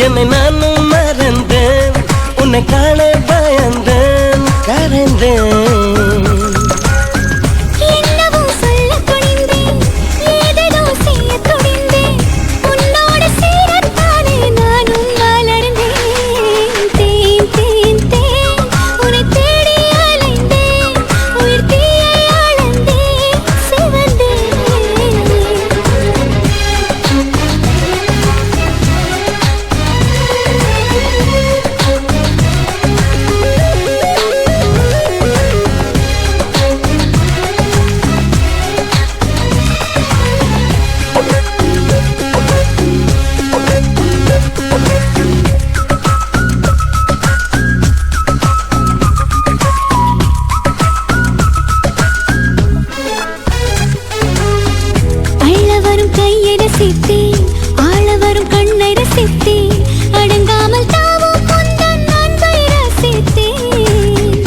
என்னை நானும் மறந்தேன், உன்னை காண பயந்தேன், கரைந்தேன். கையை ரசித்தேன், ஆள வரும் கண்ணை ரசித்தேன், அடங்காமல் தாவும் உந்தன் அன்பை ரசித்தேன்.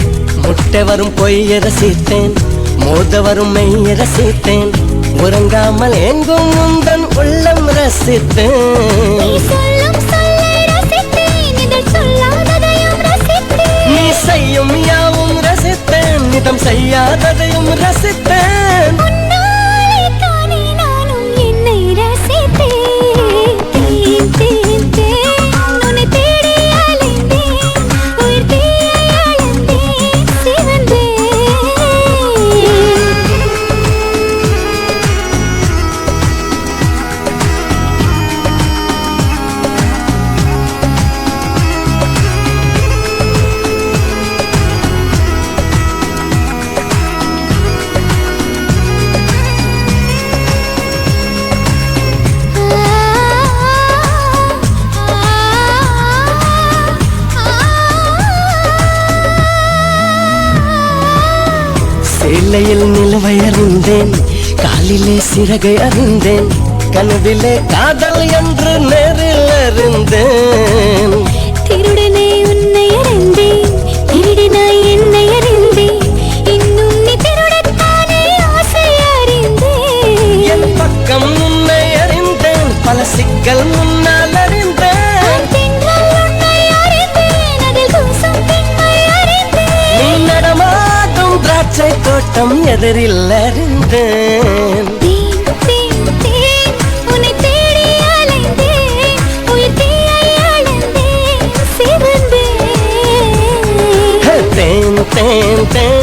முட்டை வரும் பொய்யை ரசித்தேன், மோத வரும் மெய்யை ரசித்தேன், உறங்காமல் எங்கும் உந்தன் உள்ளம் ரசித்தேன். நீ சொல்லும் சொல்லை ரசித்தேன், இதழ் சொல்லாததையும் ரசித்தேன். நீ செய்யும் யாவும் ரசித்தேன், இதம் செய்யாததையும் ரசித்தேன். சேலையில் நிலவை அறிந்தேன், காலிலே சிறகை அறிந்தேன், கனவிலே காதல் என்று நேரில் அறிந்தேன். திருடனே உன்னை அறிந்தேன், திருடினாய் என்னை அறிந்தேன், இன்னும் நீ திருடத்தானே ஆசை அறிந்தேன். என் பக்கம் உன்னை அறிந்தேன், பல சிக்கல் முன்னால் அறிந்தேன். நீ நடமாடும் திராட்சை தோட்டம் எதிரில் அறிந்தேன். உன்னை தேடி அலைந்தேன், உயிர் தீயை அளந்தேன், சிவந்தேன். தேன் தேன் தேன்